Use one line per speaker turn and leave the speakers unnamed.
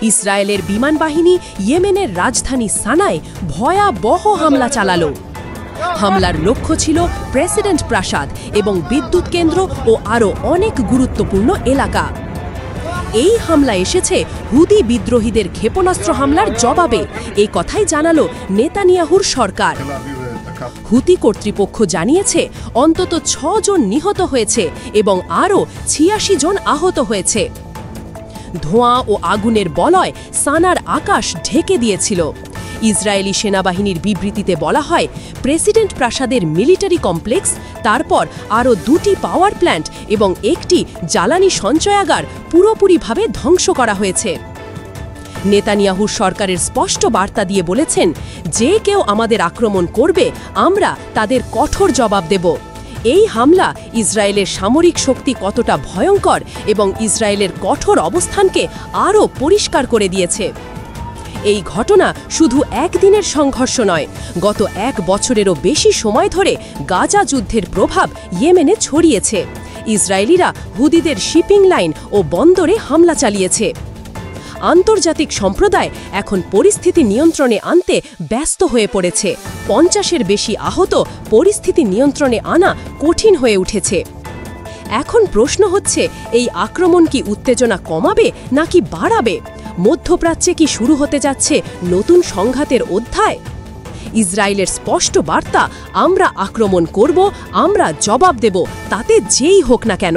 ইসরায়েলের বিমান বাহিনী ইয়েমেনের রাজধানী সানায় ভয়াবহ হামলা চালালো। হামলার লক্ষ্য ছিল প্রেসিডেন্ট প্রাসাদ এবং বিদ্যুৎ কেন্দ্র ও আরও অনেক গুরুত্বপূর্ণ এলাকা। এই হামলা এসেছে হুদি বিদ্রোহীদের ক্ষেপণাস্ত্র হামলার জবাবে, এই কথাই জানালো নেতানিয়াহুর সরকার। হুতি কর্তৃপক্ষ জানিয়েছে অন্তত 6 জন নিহত হয়েছে এবং আরও 86 জন আহত হয়েছে। ধোঁয়া ও আগুনের বলয় সানার আকাশ ঢেকে দিয়েছিল। ইসরায়েলি সেনাবাহিনীর বিবৃতিতে বলা হয়, প্রেসিডেন্ট প্রাসাদের মিলিটারি কমপ্লেক্স, তারপর আরও 2টি পাওয়ার প্ল্যান্ট এবং একটি জ্বালানি সঞ্চয়াগার পুরোপুরিভাবে ধ্বংস করা হয়েছে। নেতানিয়াহুর সরকারের স্পষ্ট বার্তা দিয়ে বলেছেন, যে কেউ আমাদের আক্রমণ করবে আমরা তাদের কঠোর জবাব দেব। এই হামলা ইসরায়েলের সামরিক শক্তি কতটা ভয়ঙ্কর এবং ইসরায়েলের কঠোর অবস্থানকে আরও পরিষ্কার করে দিয়েছে। এই ঘটনা শুধু একদিনের সংঘর্ষ নয়, গত 1 বছরেরও বেশি সময় ধরে গাজা যুদ্ধের প্রভাব ইয়েমেনে ছড়িয়েছে। ইসরায়েলিরা হুদিদের শিপিং লাইন ও বন্দরে হামলা চালিয়েছে। আন্তর্জাতিক সম্প্রদায় এখন পরিস্থিতি নিয়ন্ত্রণে আনতে ব্যস্ত হয়ে পড়েছে। 50-এর বেশি আহত, পরিস্থিতি নিয়ন্ত্রণে আনা কঠিন হয়ে উঠেছে। এখন প্রশ্ন হচ্ছে, এই আক্রমণ কি উত্তেজনা কমাবে নাকি বাড়াবে? মধ্যপ্রাচ্যে কি শুরু হতে যাচ্ছে নতুন সংঘাতের অধ্যায়? ইসরায়েলের স্পষ্ট বার্তা, আমরা আক্রমণ করব, আমরা জবাব দেব, তাতে যেই হোক না কেন।